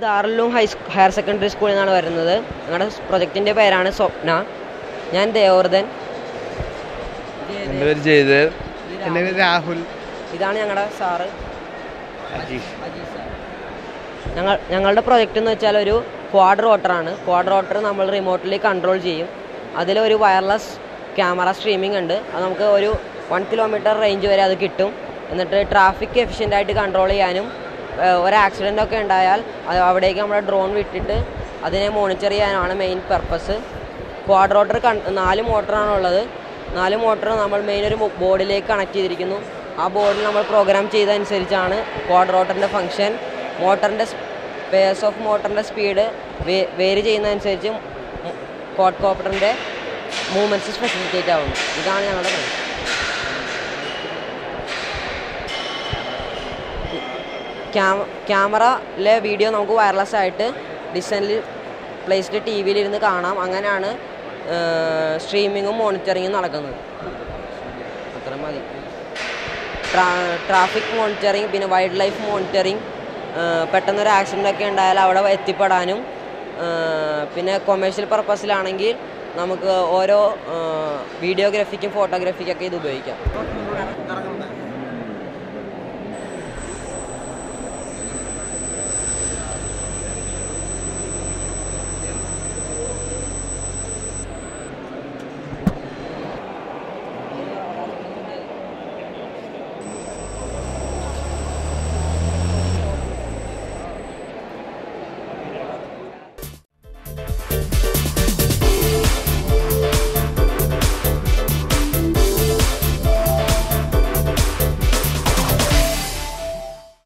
ദാറുൽ higher secondary സ്കൂളിൽ നിന്നാണ് വരുന്നത്. ഞങ്ങളുടെ പ്രൊജക്റ്റിൻ്റെ പേരാണ് സ്വപ്ന. ഞാൻ ദേവർദ്ധൻ. എൻ്റെ പേര് ജയദേവ്. എൻ്റെ പേര് രാഹുൽ. ഇതാണ് ഞങ്ങളുടെ സാറ് അജീഷ് സാർ. ഞങ്ങളുടെ പ്രൊജക്റ്റ് എന്ന് വെച്ചാൽ ഒരു ക്വാഡ് റോട്ടറാണ്. ക്വാഡ് റോട്ടർ നമ്മൾ റിമോട്ടിലി കൺട്രോൾ ചെയ്യും. അതിലൊരു വയർലെസ് ക്യാമറ സ്ട്രീമിംഗ് ഉണ്ട്. അത് നമുക്ക് ഒരു 1 കിലോമീറ്റർ റേഞ്ച് വരെ അത് കിട്ടും. എന്നിട്ട് ട്രാഫിക് എഫിഷ്യൻ്റായിട്ട് കൺട്രോൾ ചെയ്യാനും ഒരു ആക്സിഡൻ്റ് ഒക്കെ ഉണ്ടായാൽ അവിടേക്ക് നമ്മുടെ ഡ്രോൺ വിട്ടിട്ട് അതിനെ മോണിറ്റർ ചെയ്യാനാണ് മെയിൻ പർപ്പസ്. ക്വാഡ് റോട്ടർ 4 മോട്ടറാണുള്ളത്. 4 മോട്ടർ നമ്മൾ മെയിൻ ഒരു ബോർഡിലേക്ക് കണക്ട് ചെയ്തിരിക്കുന്നു. ആ ബോർഡിൽ നമ്മൾ പ്രോഗ്രാം ചെയ്തതനുസരിച്ചാണ് ക്വാഡ് റോട്ടറിൻ്റെ ഫംഗ്ഷൻ. മോട്ടറിൻ്റെ പേസ് ഓഫ് മോട്ടറിൻ്റെ സ്പീഡ് വേരി ചെയ്യുന്നതനുസരിച്ച് ക്വാഡ് കോപ്റ്ററിൻ്റെ മൂവ്മെൻറ്റ്സ് ഫെസിലിറ്റേറ്റ് ആവുന്നു. ഇതാണ് ഞങ്ങളുടെ പണി. ക്യാമറയിലെ വീഡിയോ നമുക്ക് വയർലെസ് ആയിട്ട് ഡിസ്റ്റൻ്റിൽ പ്ലേസ്ഡ് ടി വിയിലിരുന്ന് കാണാം. അങ്ങനെയാണ് സ്ട്രീമിങ്ങും മോണിറ്ററിങ്ങും നടക്കുന്നത്. അത്ര മതി. ട്രാഫിക് മോണിറ്ററിങ്, പിന്നെ വൈൽഡ് ലൈഫ് മോണിറ്ററിങ്, പെട്ടെന്നൊരു ആക്സിഡൻ്റ് ഒക്കെ ഉണ്ടായാൽ അവിടെ എത്തിപ്പെടാനും, പിന്നെ കൊമേഴ്ഷ്യൽ പർപ്പസിലാണെങ്കിൽ നമുക്ക് ഓരോ വീഡിയോഗ്രാഫിക്കും ഫോട്ടോഗ്രാഫിക്കൊക്കെ ഇത് ഉപയോഗിക്കാം.